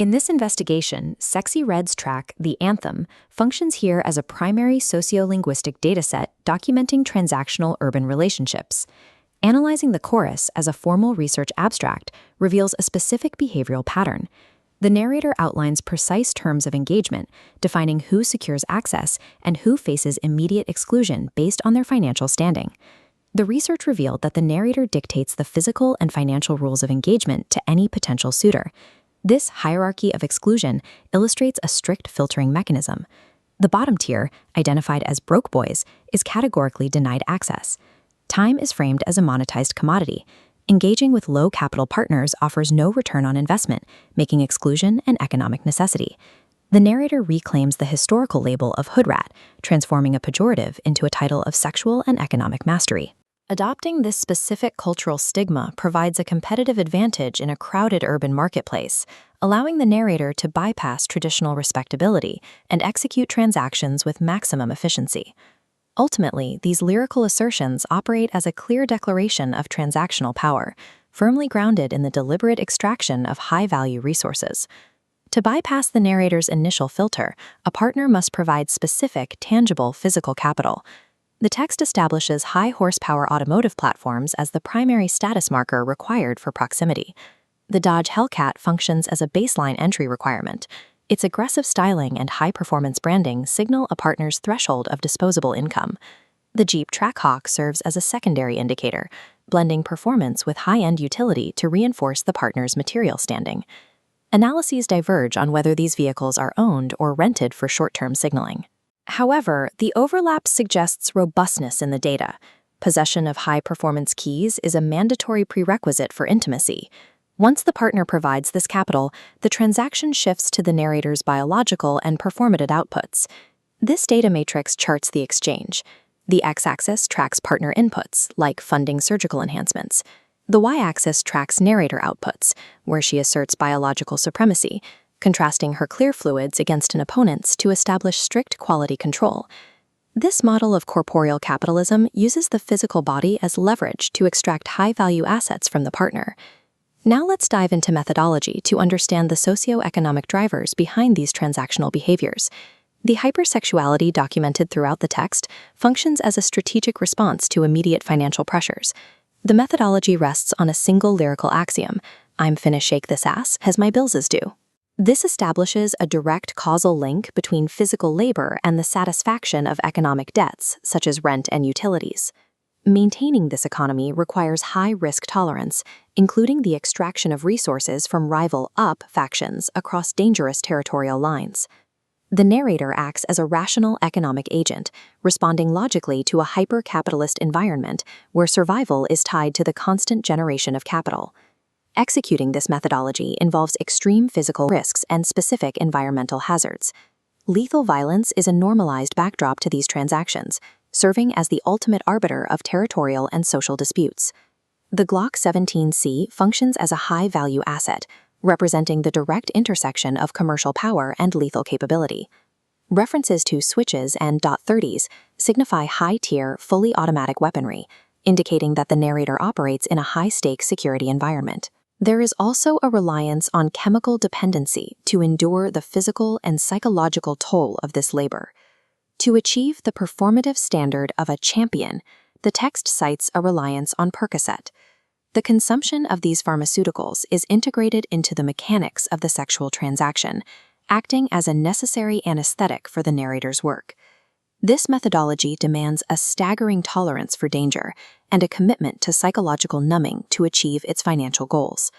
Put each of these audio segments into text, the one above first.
In this investigation, Sexy Red's track, The Anthem, functions here as a primary sociolinguistic dataset documenting transactional urban relationships. Analyzing the chorus as a formal research abstract reveals a specific behavioral pattern. The narrator outlines precise terms of engagement, defining who secures access and who faces immediate exclusion based on their financial standing. The research revealed that the narrator dictates the physical and financial rules of engagement to any potential suitor. This hierarchy of exclusion illustrates a strict filtering mechanism. The bottom tier, identified as broke boys, is categorically denied access. Time is framed as a monetized commodity. Engaging with low capital partners offers no return on investment, making exclusion an economic necessity. The narrator reclaims the historical label of hoodrat, transforming a pejorative into a title of sexual and economic mastery. Adopting this specific cultural stigma provides a competitive advantage in a crowded urban marketplace, allowing the narrator to bypass traditional respectability and execute transactions with maximum efficiency. Ultimately, these lyrical assertions operate as a clear declaration of transactional power, firmly grounded in the deliberate extraction of high-value resources. To bypass the narrator's initial filter, a partner must provide specific, tangible physical capital. The text establishes high-horsepower automotive platforms as the primary status marker required for proximity. The Dodge Hellcat functions as a baseline entry requirement. Its aggressive styling and high-performance branding signal a partner's threshold of disposable income. The Jeep Trackhawk serves as a secondary indicator, blending performance with high-end utility to reinforce the partner's material standing. Analyses diverge on whether these vehicles are owned or rented for short-term signaling. However, the overlap suggests robustness in the data. Possession of high-performance keys is a mandatory prerequisite for intimacy. Once the partner provides this capital, the transaction shifts to the narrator's biological and performative outputs. This data matrix charts the exchange. The x-axis tracks partner inputs, like funding surgical enhancements. The y-axis tracks narrator outputs, where she asserts biological supremacy, contrasting her clear fluids against an opponent's to establish strict quality control. This model of corporeal capitalism uses the physical body as leverage to extract high-value assets from the partner. Now let's dive into methodology to understand the socioeconomic drivers behind these transactional behaviors. The hypersexuality documented throughout the text functions as a strategic response to immediate financial pressures. The methodology rests on a single lyrical axiom: "I'm finna shake this ass, as my bills is due." This establishes a direct causal link between physical labor and the satisfaction of economic debts, such as rent and utilities. Maintaining this economy requires high risk tolerance, including the extraction of resources from rival up factions across dangerous territorial lines. The narrator acts as a rational economic agent, responding logically to a hyper-capitalist environment where survival is tied to the constant generation of capital. Executing this methodology involves extreme physical risks and specific environmental hazards. Lethal violence is a normalized backdrop to these transactions, serving as the ultimate arbiter of territorial and social disputes. The Glock 17C functions as a high-value asset, representing the direct intersection of commercial power and lethal capability. References to switches and .30s signify high-tier, fully automatic weaponry, indicating that the narrator operates in a high-stakes security environment. There is also a reliance on chemical dependency to endure the physical and psychological toll of this labor. To achieve the performative standard of a champion, the text cites a reliance on Percocet. The consumption of these pharmaceuticals is integrated into the mechanics of the sexual transaction, acting as a necessary anesthetic for the narrator's work. This methodology demands a staggering tolerance for danger and a commitment to psychological numbing to achieve its financial goals.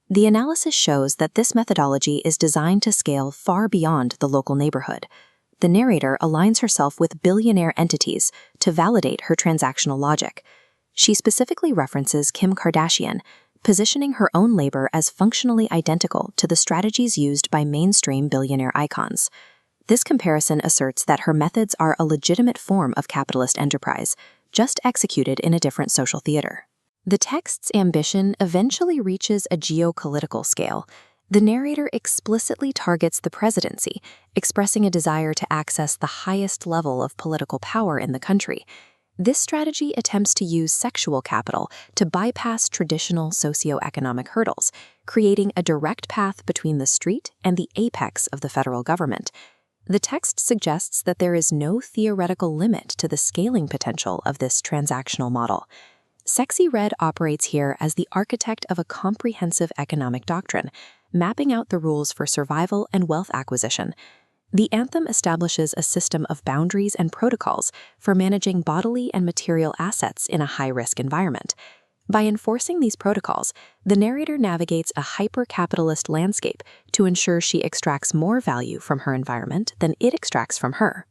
The analysis shows that this methodology is designed to scale far beyond the local neighborhood. The narrator aligns herself with billionaire entities to validate her transactional logic. She specifically references Kim Kardashian, positioning her own labor as functionally identical to the strategies used by mainstream billionaire icons. This comparison asserts that her methods are a legitimate form of capitalist enterprise, just executed in a different social theater. The text's ambition eventually reaches a geopolitical scale. The narrator explicitly targets the presidency, expressing a desire to access the highest level of political power in the country. This strategy attempts to use sexual capital to bypass traditional socioeconomic hurdles, creating a direct path between the street and the apex of the federal government. The text suggests that there is no theoretical limit to the scaling potential of this transactional model. Sexy Red operates here as the architect of a comprehensive economic doctrine, mapping out the rules for survival and wealth acquisition. The anthem establishes a system of boundaries and protocols for managing bodily and material assets in a high-risk environment. By enforcing these protocols, the narrator navigates a hyper-capitalist landscape to ensure she extracts more value from her environment than it extracts from her.